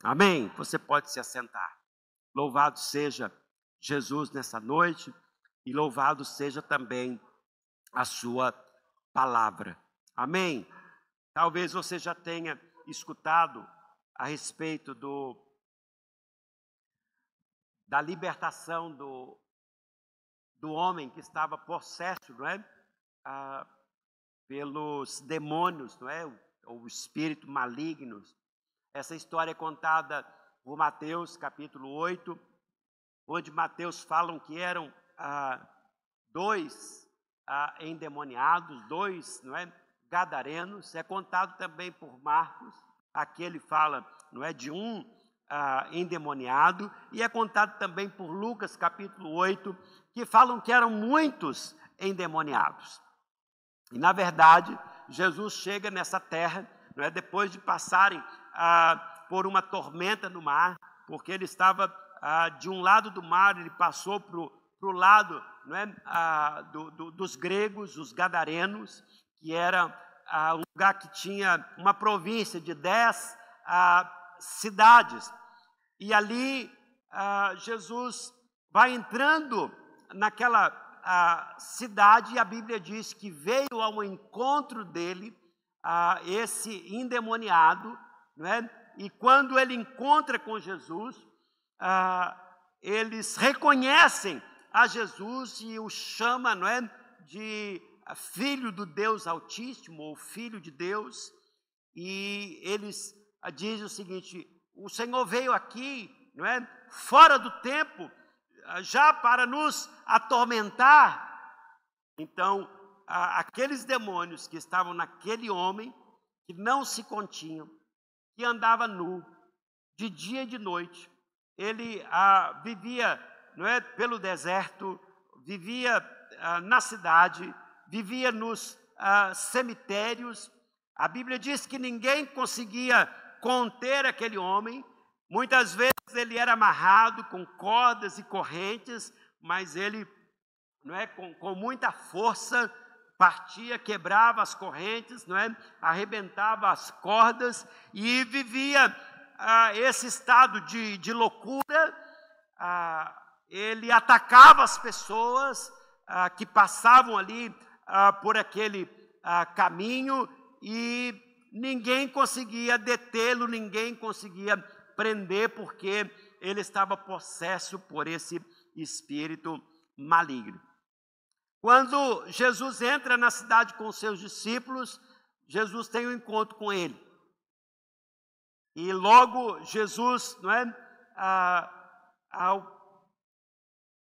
Amém? Você pode se assentar. Louvado seja Jesus nessa noite e louvado seja também a sua palavra. Amém? Talvez você já tenha escutado a respeito da libertação do homem que estava possesso, não é? Pelos demônios, não é? Ou espíritos malignos. Essa história é contada por Mateus, capítulo 8, onde Mateus falam que eram dois endemoniados, dois, não é, gadarenos. É contado também por Marcos, aqui ele fala, não é, de um endemoniado, e é contado também por Lucas, capítulo 8, que falam que eram muitos endemoniados. E, na verdade, Jesus chega nessa terra, não é, depois de passarem por uma tormenta no mar, porque ele estava de um lado do mar, ele passou para o lado, não é, dos gregos, os gadarenos, que era um lugar que tinha uma província de 10 cidades. E ali Jesus vai entrando naquela cidade, e a Bíblia diz que veio ao encontro dele esse endemoniado, não é? E quando ele encontra com Jesus, eles reconhecem a Jesus e o chama, não é, de filho do Deus Altíssimo, ou filho de Deus, e eles dizem o seguinte: o Senhor veio aqui, não é, fora do tempo, já para nos atormentar. Então, aqueles demônios que estavam naquele homem, que não se continham, que andava nu, de dia e de noite, ele vivia, não é, pelo deserto, vivia na cidade, vivia nos cemitérios. A Bíblia diz que ninguém conseguia conter aquele homem. Muitas vezes ele era amarrado com cordas e correntes, mas ele, não é, com muita força, partia, quebrava as correntes, não é, arrebentava as cordas e vivia esse estado de loucura. Ele atacava as pessoas que passavam ali por aquele caminho, e ninguém conseguia detê-lo, ninguém conseguia prender, porque ele estava possesso por esse espírito maligno. Quando Jesus entra na cidade com os seus discípulos, Jesus tem um encontro com ele. E logo Jesus, não é, ao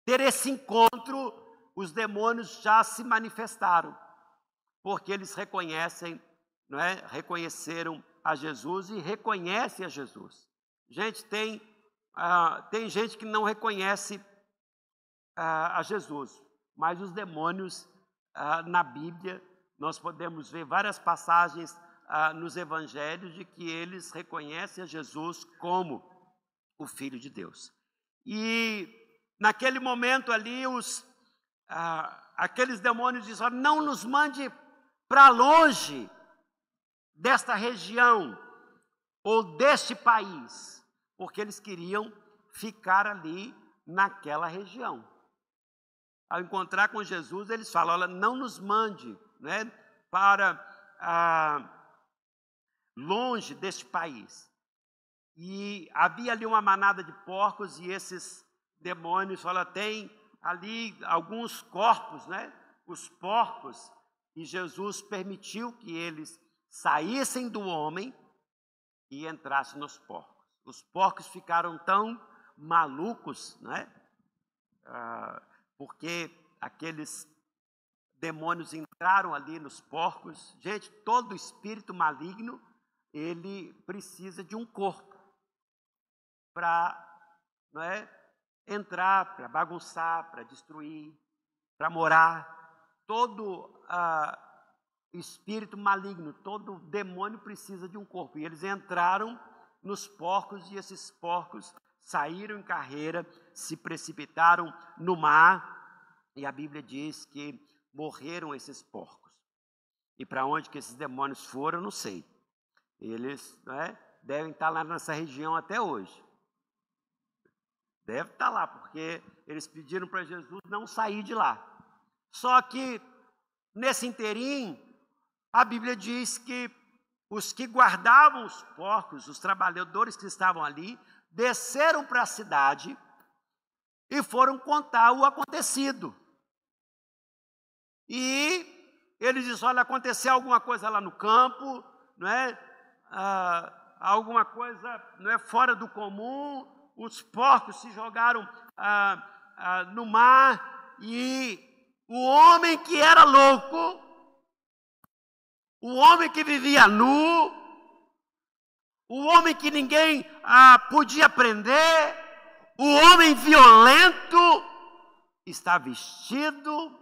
ter esse encontro, os demônios já se manifestaram, porque eles reconhecem, não é, reconheceram a Jesus e reconhecem a Jesus. Gente, tem gente que não reconhece a Jesus, mas os demônios, na Bíblia, nós podemos ver várias passagens nos evangelhos de que eles reconhecem a Jesus como o Filho de Deus. E naquele momento ali, aqueles demônios dizem: não nos mande para longe desta região ou deste país, porque eles queriam ficar ali naquela região. Ao encontrar com Jesus, eles falam: olha, não nos mande, né, para longe deste país. E havia ali uma manada de porcos, e esses demônios falam: tem ali alguns corpos, né, os porcos, e Jesus permitiu que eles saíssem do homem e entrassem nos porcos. Os porcos ficaram tão malucos, né, porque aqueles demônios entraram ali nos porcos. Gente, todo espírito maligno, ele precisa de um corpo para, não é, entrar, para bagunçar, para destruir, para morar. Todo espírito maligno, todo demônio precisa de um corpo. E eles entraram nos porcos, e esses porcos saíram em carreira, se precipitaram no mar, e a Bíblia diz que morreram esses porcos. E para onde que esses demônios foram, eu não sei. Eles, não é, devem estar lá nessa região até hoje. Deve estar lá, porque eles pediram para Jesus não sair de lá. Só que, nesse interim, a Bíblia diz que os que guardavam os porcos, os trabalhadores que estavam ali, desceram para a cidade e foram contar o acontecido. E eles disseram: olha, aconteceu alguma coisa lá no campo, não é? Alguma coisa, não é, fora do comum, os porcos se jogaram no mar, e o homem que era louco, o homem que vivia nu, o homem que ninguém podia prender, o homem violento, está vestido,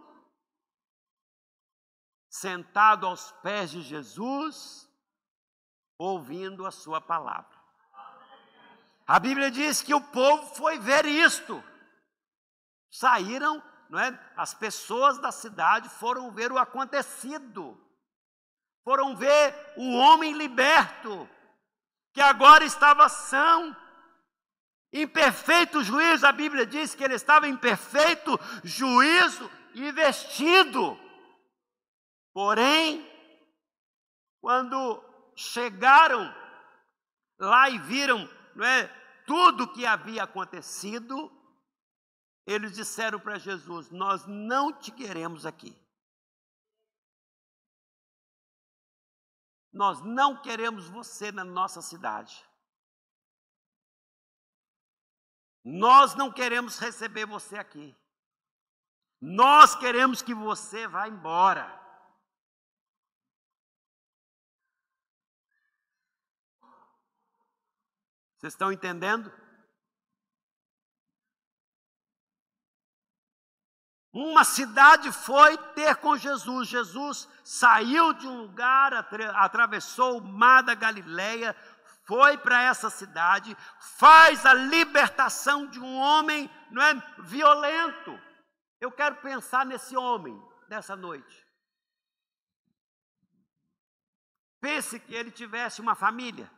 sentado aos pés de Jesus, ouvindo a sua palavra. A Bíblia diz que o povo foi ver isto. Saíram, não é? As pessoas da cidade foram ver o acontecido. Foram ver o homem liberto, que agora estava são, em perfeito juízo. A Bíblia diz que ele estava em perfeito juízo e vestido. Porém, quando chegaram lá e viram, não é, tudo o que havia acontecido, eles disseram para Jesus: nós não te queremos aqui. Nós não queremos você na nossa cidade. Nós não queremos receber você aqui. Nós queremos que você vá embora. Vocês estão entendendo? Uma cidade foi ter com Jesus. Jesus saiu de um lugar, atravessou o mar da Galileia, foi para essa cidade, faz a libertação de um homem, não é, violento. Eu quero pensar nesse homem dessa noite. Pense que ele tivesse uma família.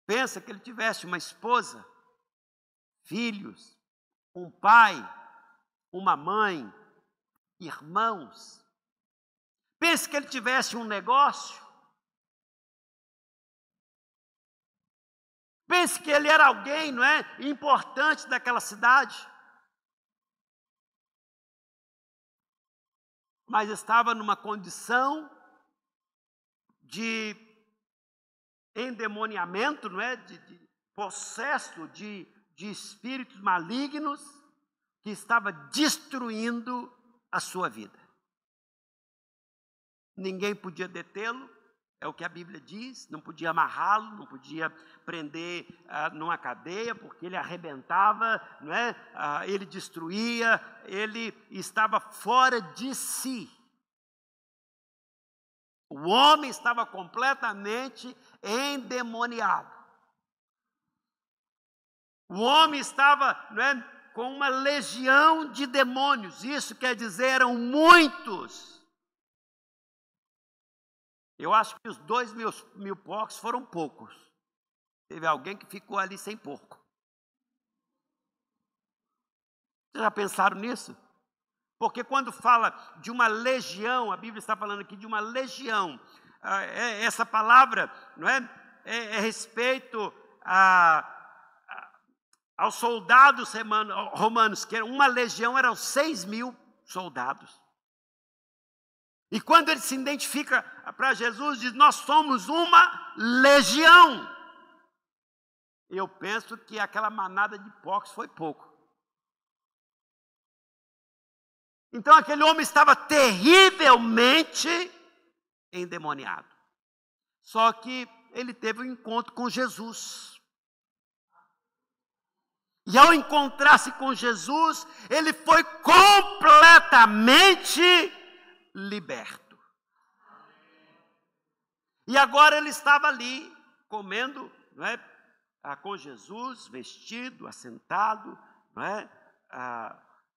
Pensa que ele tivesse uma esposa, filhos, um pai, uma mãe, irmãos. Pense que ele tivesse um negócio. Pense que ele era alguém, não é, importante daquela cidade. Mas estava numa condição de endemoniamento, não é? De possesso de espíritos malignos, que estava destruindo a sua vida. Ninguém podia detê-lo, é o que a Bíblia diz, não podia amarrá-lo, não podia prender numa cadeia, porque ele arrebentava, não é? Ele destruía, ele estava fora de si. O homem estava completamente endemoniado. O homem estava, não é, com uma legião de demônios. Isso quer dizer, eram muitos. Eu acho que os 2.000 porcos foram poucos. Teve alguém que ficou ali sem porco. Vocês já pensaram nisso? Porque quando fala de uma legião, a Bíblia está falando aqui de uma legião. Essa palavra, não é respeito aos soldados romanos, que uma legião eram 6.000 soldados. E quando ele se identifica para Jesus, diz: nós somos uma legião. Eu penso que aquela manada de porcos foi pouco. Então aquele homem estava terrivelmente endemoniado. Só que ele teve um encontro com Jesus. E ao encontrar-se com Jesus, ele foi completamente liberto. E agora ele estava ali, comendo, não é, com Jesus, vestido, assentado, não é,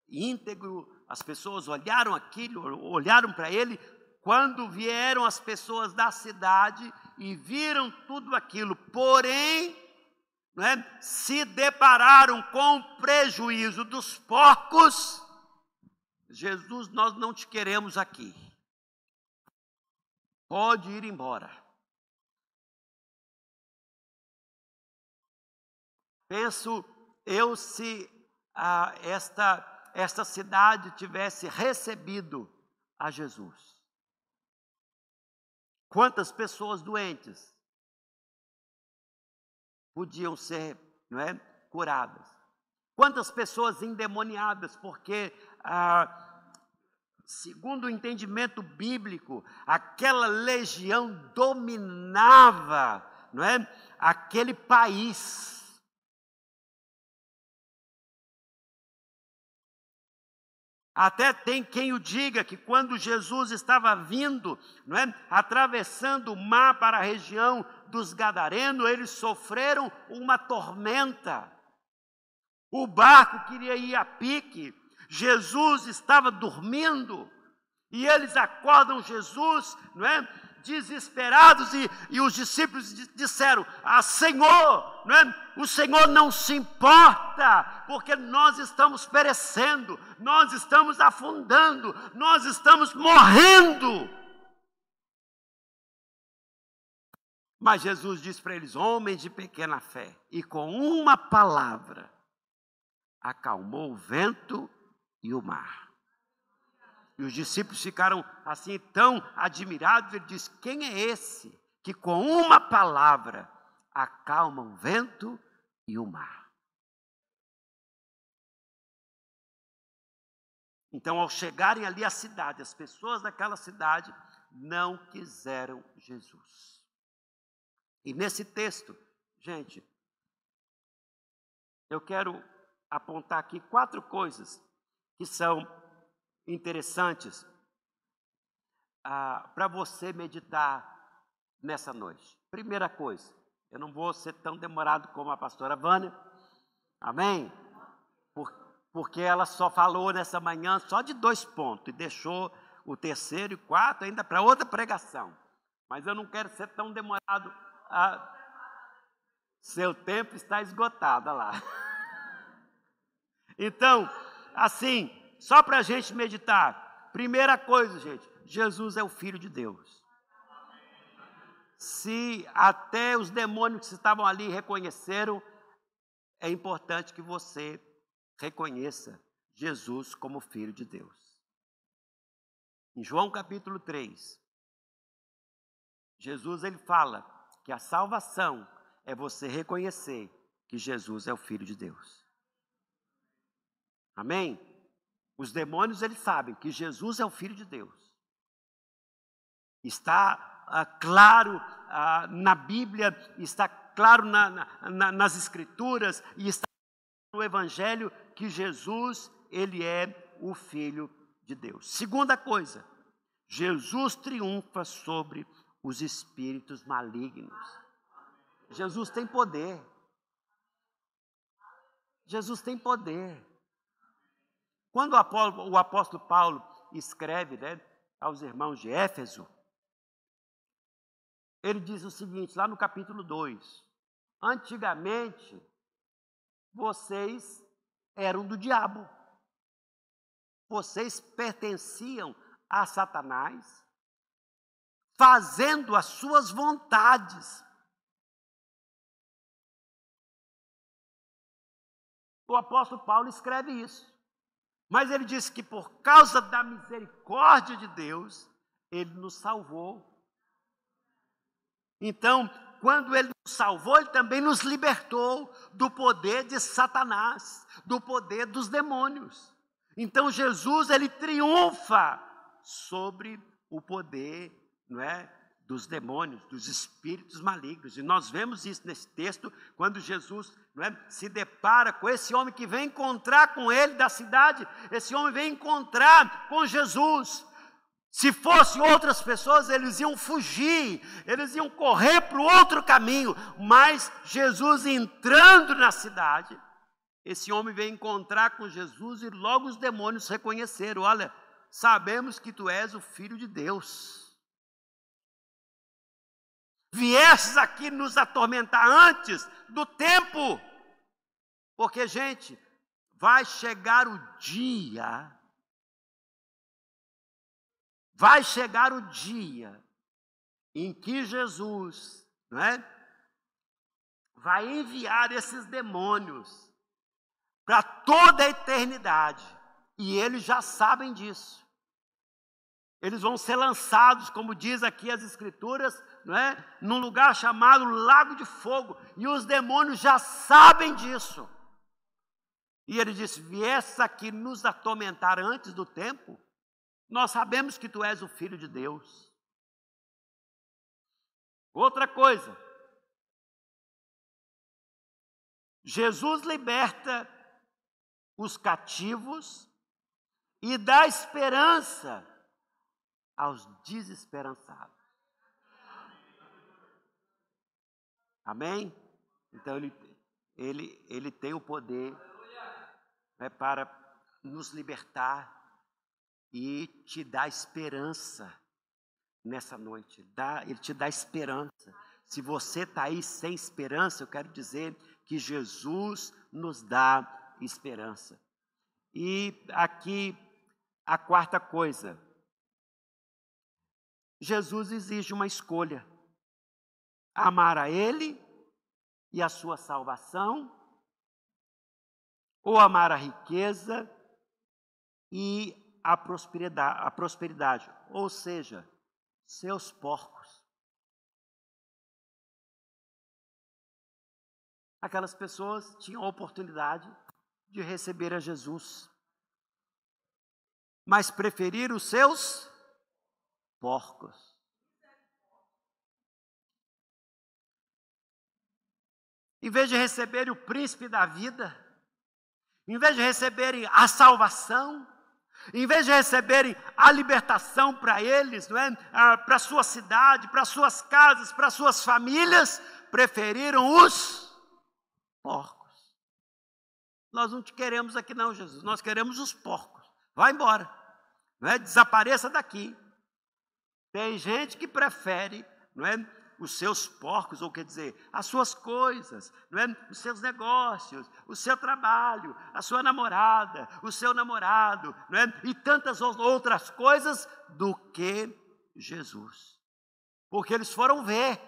íntegro. As pessoas olharam aquilo, olharam para ele quando vieram as pessoas da cidade e viram tudo aquilo, porém, se depararam com o prejuízo dos porcos, Jesus, nós não te queremos aqui. Pode ir embora. Penso eu se esta cidade tivesse recebido a Jesus. Quantas pessoas doentes podiam ser curadas? Quantas pessoas endemoniadas, porque segundo o entendimento bíblico, aquela legião dominava aquele país. Até tem quem o diga que quando Jesus estava vindo, atravessando o mar para a região dos Gadarenos, eles sofreram uma tormenta. O barco queria ir a pique, Jesus estava dormindo, e eles acordam Jesus, desesperados, e os discípulos disseram: Senhor, o Senhor não se importa, porque nós estamos perecendo, nós estamos afundando, nós estamos morrendo. Mas Jesus disse para eles: homens de pequena fé, e com uma palavra acalmou o vento e o mar. E os discípulos ficaram assim tão admirados. Ele disse: quem é esse que com uma palavra acalma o vento e o mar? Então, ao chegarem ali à cidade, as pessoas daquela cidade não quiseram Jesus. E nesse texto, gente, eu quero apontar aqui 4 coisas que são interessantes para você meditar nessa noite. Primeira coisa, eu não vou ser tão demorado como a pastora Vânia, amém? Porque ela só falou nessa manhã só de 2 pontos, e deixou o terceiro e 4 ainda para outra pregação. Mas eu não quero ser tão demorado. Seu tempo está esgotado, olha lá. Então, assim, só para a gente meditar. Primeira coisa, gente, Jesus é o Filho de Deus. Se até os demônios que estavam ali reconheceram, é importante que você reconheça Jesus como Filho de Deus. Em João capítulo 3, Jesus ele fala que a salvação é você reconhecer que Jesus é o Filho de Deus. Amém? Os demônios, eles sabem que Jesus é o Filho de Deus. Está claro na Bíblia, está claro nas Escrituras, e está no Evangelho que Jesus, ele é o Filho de Deus. Segunda coisa, Jesus triunfa sobre os espíritos malignos. Jesus tem poder. Jesus tem poder. Quando o apóstolo Paulo escreve aos irmãos de Éfeso, ele diz o seguinte, lá no capítulo 2, antigamente, vocês eram do diabo, vocês pertenciam a Satanás, fazendo as suas vontades. O apóstolo Paulo escreve isso. Mas ele disse que por causa da misericórdia de Deus, ele nos salvou. Então, quando ele nos salvou, ele também nos libertou do poder de Satanás, do poder dos demônios. Então, Jesus, ele triunfa sobre o poder, dos demônios, dos espíritos malignos. E nós vemos isso nesse texto, quando Jesus se depara com esse homem que vem encontrar com ele da cidade. Esse homem vem encontrar com Jesus. Se fossem outras pessoas, eles iam fugir, eles iam correr para o outro caminho. Mas Jesus entrando na cidade, esse homem veio encontrar com Jesus e logo os demônios reconheceram. Olha, sabemos que tu és o Filho de Deus. Viestes aqui nos atormentar antes do tempo. Porque, gente, vai chegar o dia em que Jesus, não é, vai enviar esses demônios para toda a eternidade. E eles já sabem disso. Eles vão ser lançados, como diz aqui as Escrituras, não é, num lugar chamado Lago de Fogo. E os demônios já sabem disso. E ele disse: viesse aqui nos atormentar antes do tempo, nós sabemos que tu és o Filho de Deus. Outra coisa, Jesus liberta os cativos e dá esperança aos desesperançados. Amém? Então ele tem o poder, né, para nos libertar e te dar esperança nessa noite. Ele te dá esperança. Se você está aí sem esperança, eu quero dizer que Jesus nos dá esperança. E aqui a quarta coisa. Jesus exige uma escolha: amar a Ele e a sua salvação, ou amar a riqueza e a prosperidade, ou seja, seus porcos. Aquelas pessoas tinham a oportunidade de receber a Jesus, mas preferiram os seus porcos. Em vez de receberem o príncipe da vida, em vez de receberem a salvação, em vez de receberem a libertação para eles, não é? Para a sua cidade, para as suas casas, para as suas famílias, preferiram os porcos. Nós não te queremos aqui não, Jesus, nós queremos os porcos. Vai embora, não é? Desapareça daqui. Tem gente que prefere, não é, os seus porcos, ou quer dizer, as suas coisas, não é, os seus negócios, o seu trabalho, a sua namorada, o seu namorado, não é, e tantas outras coisas do que Jesus. Porque eles foram ver.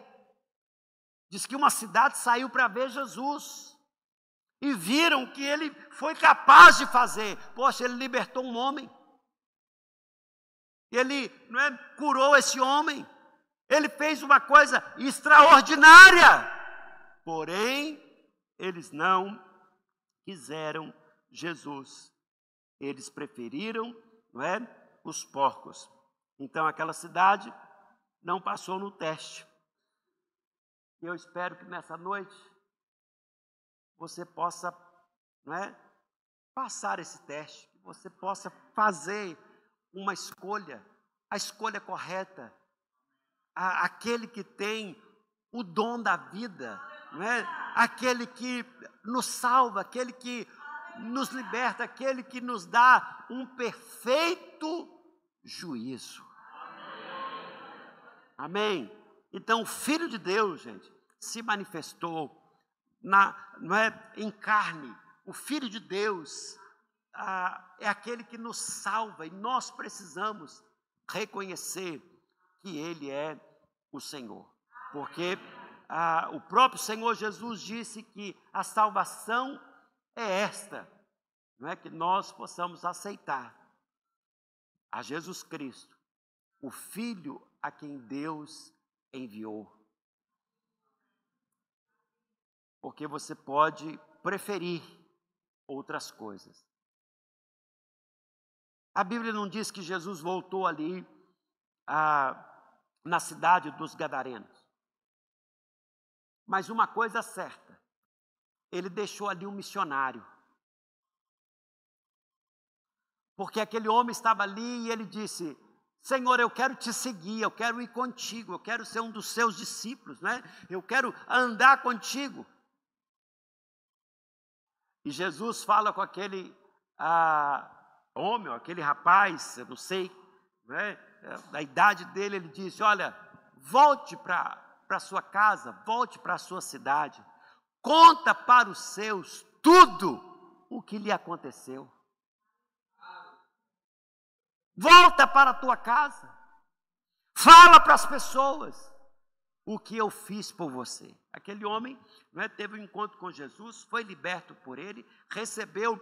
Diz que uma cidade saiu para ver Jesus. E viram o que ele foi capaz de fazer. Poxa, ele libertou um homem. Ele, não é, curou esse homem. Ele fez uma coisa extraordinária. Porém, eles não quiseram Jesus. Eles preferiram, não é, os porcos. Então, aquela cidade não passou no teste. Eu espero que nessa noite você possa, não é, passar esse teste, que você possa fazer uma escolha, a escolha correta, aquele que tem o dom da vida, não é? Aquele que nos salva, aquele que nos liberta, aquele que nos dá um perfeito juízo. Amém? Então, o Filho de Deus, gente, se manifestou não é, em carne. O Filho de Deus é aquele que nos salva, e nós precisamos reconhecer que Ele é o Senhor. Porque o próprio Senhor Jesus disse que a salvação é esta, não é, que nós possamos aceitar a Jesus Cristo, o Filho a quem Deus enviou. Porque você pode preferir outras coisas. A Bíblia não diz que Jesus voltou ali na cidade dos Gadarenos. Mas uma coisa certa, ele deixou ali um missionário. Porque aquele homem estava ali e ele disse: Senhor, eu quero te seguir, eu quero ir contigo, eu quero ser um dos seus discípulos, né? Eu quero andar contigo. E Jesus fala com homem, aquele rapaz, eu não sei, né, da idade dele, ele disse: olha, volte para sua casa, volte para a sua cidade, conta para os seus tudo o que lhe aconteceu. Volta para a tua casa, fala para as pessoas o que eu fiz por você. Aquele homem, não é, teve um encontro com Jesus, foi liberto por ele, recebeu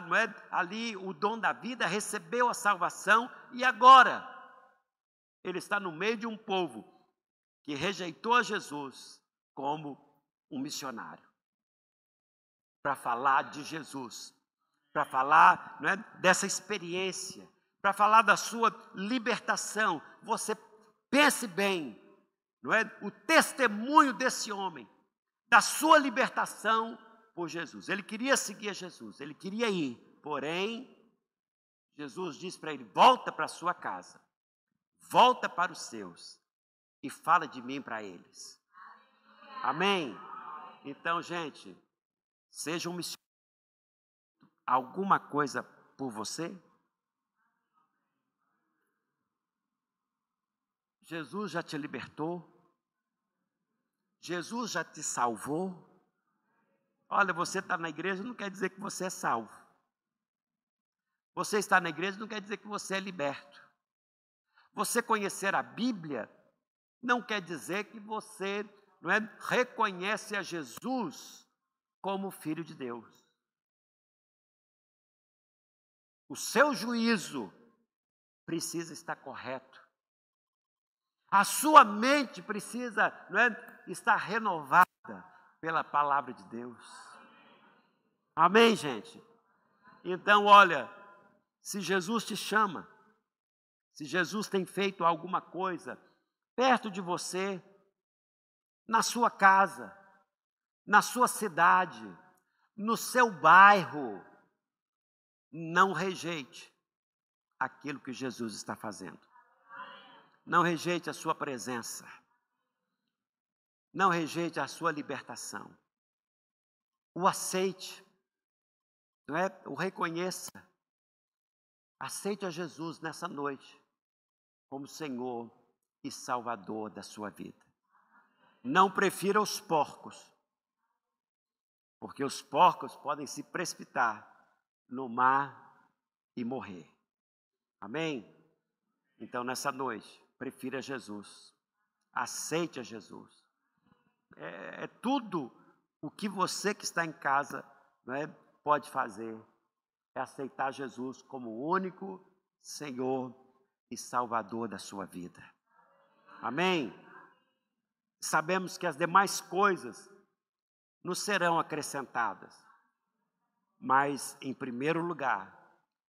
não é, ali o dom da vida, recebeu a salvação, e agora ele está no meio de um povo que rejeitou a Jesus como um missionário, para falar de Jesus, para falar, não é, dessa experiência, para falar da sua libertação. Você pense bem, não é, o testemunho desse homem, da sua libertação por Jesus. Ele queria seguir a Jesus, ele queria ir, porém, Jesus disse para ele: volta para a sua casa, volta para os seus e fala de mim para eles. Amém? Então, gente, seja um missionário. Alguma coisa por você? Jesus já te libertou? Jesus já te salvou? Olha, você está na igreja não quer dizer que você é salvo. Você está na igreja não quer dizer que você é liberto. Você conhecer a Bíblia não quer dizer que você, não é, reconhece a Jesus como Filho de Deus. O seu juízo precisa estar correto. A sua mente precisa, não é, estar renovada pela palavra de Deus. Amém, gente? Então, olha, se Jesus te chama, se Jesus tem feito alguma coisa perto de você, na sua casa, na sua cidade, no seu bairro, não rejeite aquilo que Jesus está fazendo. Não rejeite a sua presença. Não rejeite a sua libertação. O aceite, não é? O reconheça. Aceite a Jesus nessa noite como Senhor e Salvador da sua vida. Não prefira os porcos, porque os porcos podem se precipitar no mar e morrer. Amém? Então, nessa noite, prefira Jesus. Aceite a Jesus. É tudo o que você que está em casa, não é, pode fazer. É aceitar Jesus como o único Senhor e Salvador da sua vida. Amém? Sabemos que as demais coisas nos serão acrescentadas. Mas, em primeiro lugar,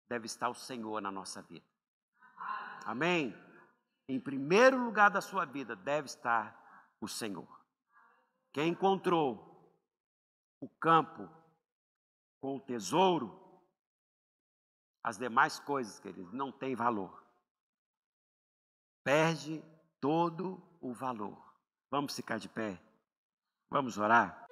deve estar o Senhor na nossa vida. Amém? Em primeiro lugar da sua vida deve estar o Senhor. Quem encontrou o campo com o tesouro, as demais coisas, queridos, não têm valor. Perde todo o valor. Vamos ficar de pé? Vamos orar?